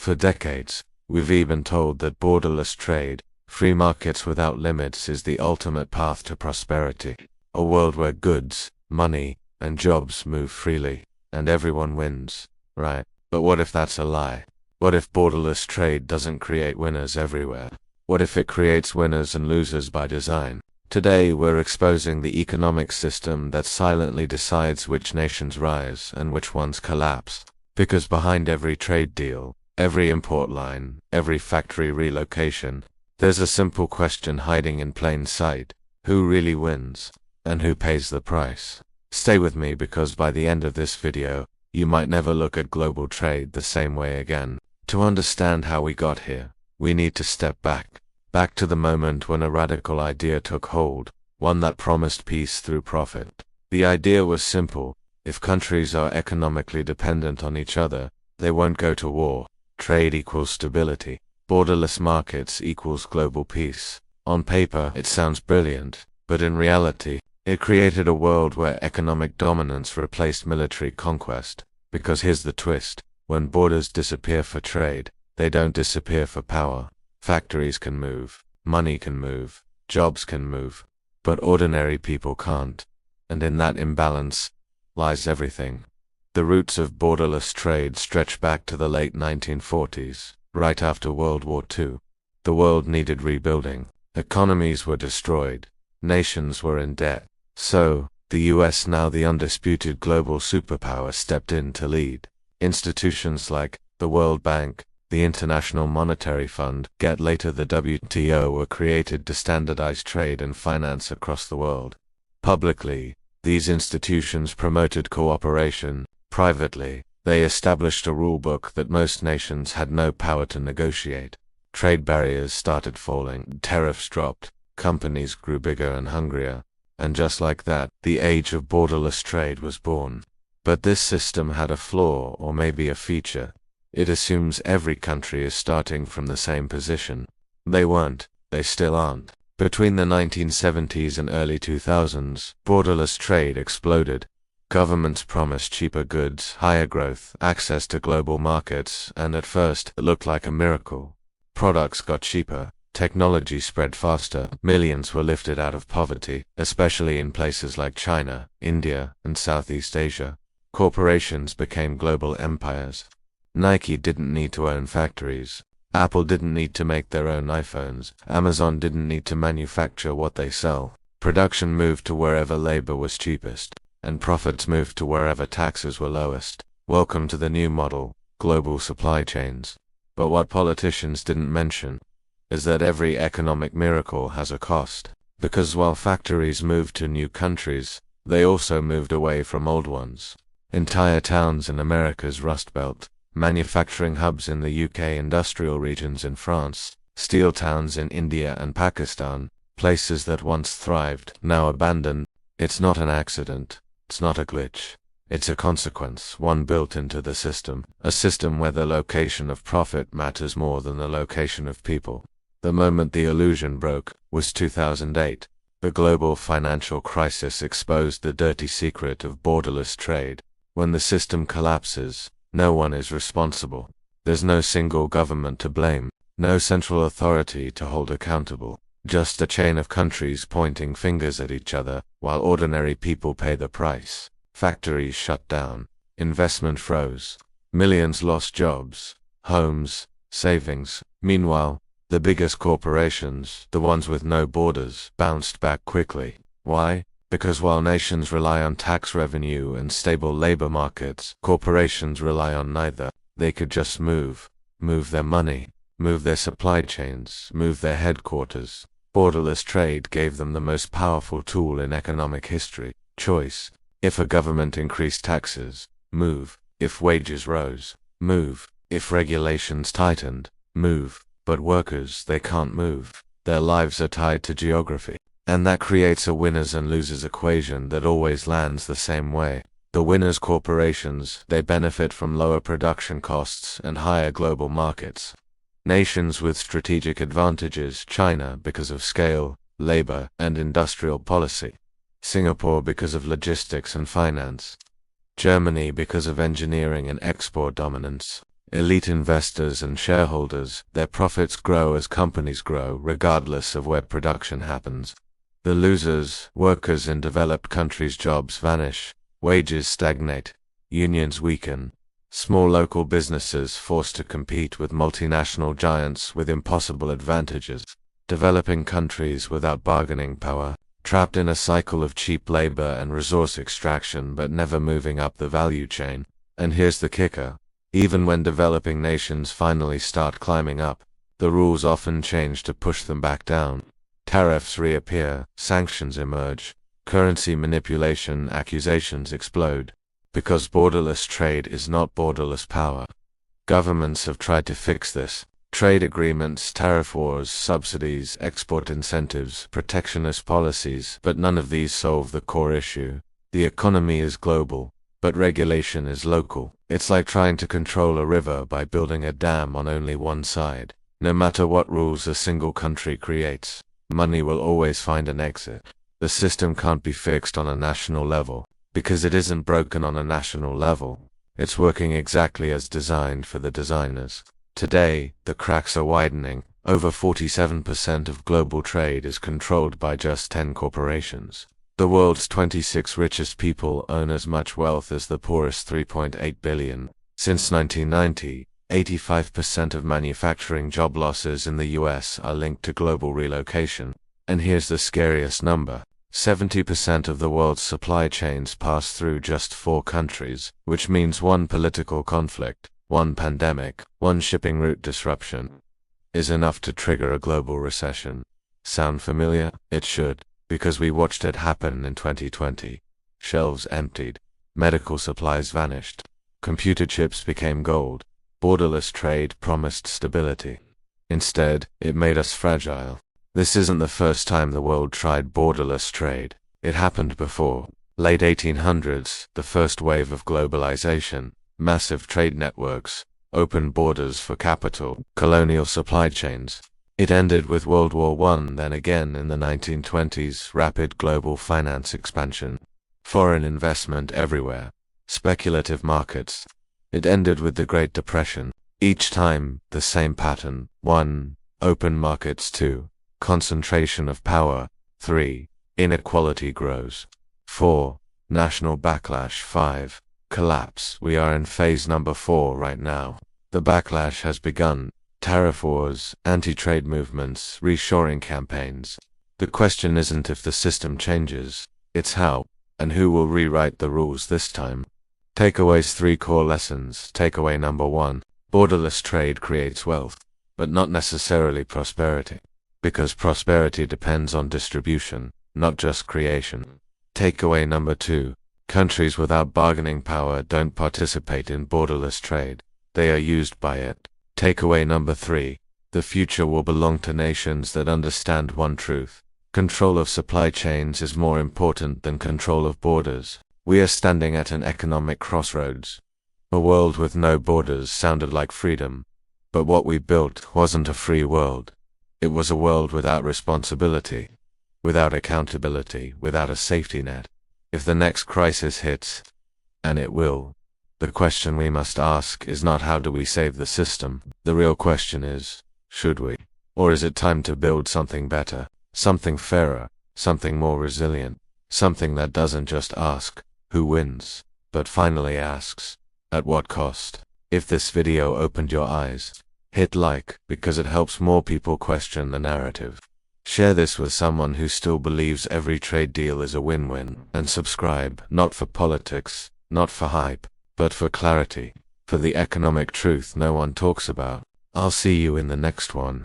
For decades, we've been told that borderless trade, free markets without limits, is the ultimate path to prosperity. A world where goods, money, and jobs move freely, and everyone wins, right? But what if that's a lie? What if borderless trade doesn't create winners everywhere? What if it creates winners and losers by design? Today we're exposing the economic system that silently decides which nations rise and which ones collapse. Because behind every trade deal, every import line, every factory relocation, there's a simple question hiding in plain sight: who really wins, and who pays the price? Stay with me, because by the end of this video, you might never look at global trade the same way again. To understand how we got here, we need to step back to the moment when a radical idea took hold, one that promised peace through profit. The idea was simple: if countries are economically dependent on each other, they won't go to war. Trade equals stability. Borderless markets equals global peace. On paper, it sounds brilliant, but in reality, it created a world where economic dominance replaced military conquest. Because here's the twist: when borders disappear for trade, they don't disappear for power. Factories can move, money can move, jobs can move, but ordinary people can't. And in that imbalance lies everything. The roots of borderless trade stretch back to the late 1940s, right after World War II. The world needed rebuilding. Economies were destroyed. Nations were in debt. So, the US, now the undisputed global superpower, stepped in to lead. Institutions like the World Bank, the International Monetary Fund, later the WTO, were created to standardize trade and finance across the world. Publicly, these institutions promoted cooperation. Privately, they established a rulebook that most nations had no power to negotiate. Trade barriers started falling, tariffs dropped, companies grew bigger and hungrier, and just like that, the age of borderless trade was born. But this system had a flaw, or maybe a feature. It assumes every country is starting from the same position. They weren't. They still aren't. Between the 1970s and early 2000s, borderless trade exploded. Governments promised cheaper goods, higher growth, access to global markets, and at first, it looked like a miracle. Products got cheaper, technology spread faster, millions were lifted out of poverty, especially in places like China, India, and Southeast Asia. Corporations became global empires. Nike didn't need to own factories. Apple didn't need to make their own iPhones. Amazon didn't need to manufacture what they sell. Production moved to wherever labor was cheapest, and profits moved to wherever taxes were lowest. Welcome to the new model, global supply chains. But what politicians didn't mention is that every economic miracle has a cost. Because while factories moved to new countries, they also moved away from old ones. Entire towns in America's Rust Belt, manufacturing hubs in the UK, industrial regions in France, steel towns in India and Pakistan, places that once thrived, now abandoned. It's not an accident. It's not a glitch. It's a consequence, one built into the system. A system where the location of profit matters more than the location of people. The moment the illusion broke was 2008. The global financial crisis exposed the dirty secret of borderless trade. When the system collapses, no one is responsible. There's no single government to blame, no central authority to hold accountable, just a chain of countries pointing fingers at each other, while ordinary people pay the price. Factories shut down, investment froze, millions lost jobs, homes, savings. Meanwhile, the biggest corporations, the ones with no borders, bounced back quickly. Why? Because while nations rely on tax revenue and stable labor markets, corporations rely on neither. They could just move their money, move their supply chains, move their headquarters. Borderless trade gave them the most powerful tool in economic history: choice. If a government increased taxes, move. If wages rose, move. If regulations tightened, move. But workers, they can't move. Their lives are tied to geography. And that creates a winners and losers equation that always lands the same way. The winners, corporations, they benefit from lower production costs and higher global markets. Nations with strategic advantages: China because of scale, labor, and industrial policy. Singapore because of logistics and finance. Germany because of engineering and export dominance. Elite investors and shareholders, their profits grow as companies grow, regardless of where production happens. The losers, workers in developed countries' jobs vanish, wages stagnate, unions weaken, small local businesses forced to compete with multinational giants with impossible advantages, developing countries without bargaining power, trapped in a cycle of cheap labor and resource extraction but never moving up the value chain. And here's the kicker. Even when developing nations finally start climbing up, the rules often change to push them back down. Tariffs reappear, sanctions emerge, currency manipulation accusations explode. Because borderless trade is not borderless power. Governments have tried to fix this. Trade agreements, tariff wars, subsidies, export incentives, protectionist policies, but none of these solve the core issue. The economy is global, but regulation is local. It's like trying to control a river by building a dam on only one side. No matter what rules a single country creates, money will always find an exit. The system can't be fixed on a national level, because it isn't broken on a national level. It's working exactly as designed for the designers. Today, the cracks are widening. Over 47% of global trade is controlled by just 10 corporations. The world's 26 richest people own as much wealth as the poorest 3.8 billion. Since 1990, 85% of manufacturing job losses in the US are linked to global relocation. And here's the scariest number. 70% of the world's supply chains pass through just 4 countries, which means one political conflict, one pandemic, one shipping route disruption is enough to trigger a global recession. Sound familiar? It should, because we watched it happen in 2020. Shelves emptied, medical supplies vanished, computer chips became gold. Borderless trade promised stability. Instead, it made us fragile. This isn't the first time the world tried borderless trade. It happened before. Late 1800s, the first wave of globalization, massive trade networks, open borders for capital, colonial supply chains. It ended with World War I, then again in the 1920s, rapid global finance expansion, foreign investment everywhere, speculative markets. It ended with the Great Depression. Each time, the same pattern. 1. Open markets. 2. Concentration of power. 3. Inequality grows. 4. National backlash. 5. Collapse. We are in phase number 4 right now. The backlash has begun. Tariff wars, anti-trade movements, reshoring campaigns. The question isn't if the system changes, it's how, and who will rewrite the rules this time. Takeaways. 3 core lessons. Takeaway number 1. Borderless trade creates wealth, but not necessarily prosperity. Because prosperity depends on distribution, not just creation. Takeaway number 2. Countries without bargaining power don't participate in borderless trade. They are used by it. Takeaway number 3. The future will belong to nations that understand one truth. Control of supply chains is more important than control of borders. We are standing at an economic crossroads. A world with no borders sounded like freedom, but what we built wasn't a free world. It was a world without responsibility, without accountability, without a safety net. If the next crisis hits, and it will, the question we must ask is not how do we save the system. The real question is, should we? Or is it time to build something better, something fairer, something more resilient, something that doesn't just ask, who wins, but finally asks, at what cost? If this video opened your eyes, hit like, because it helps more people question the narrative. Share this with someone who still believes every trade deal is a win-win, and subscribe, not for politics, not for hype, but for clarity, for the economic truth no one talks about. I'll see you in the next one.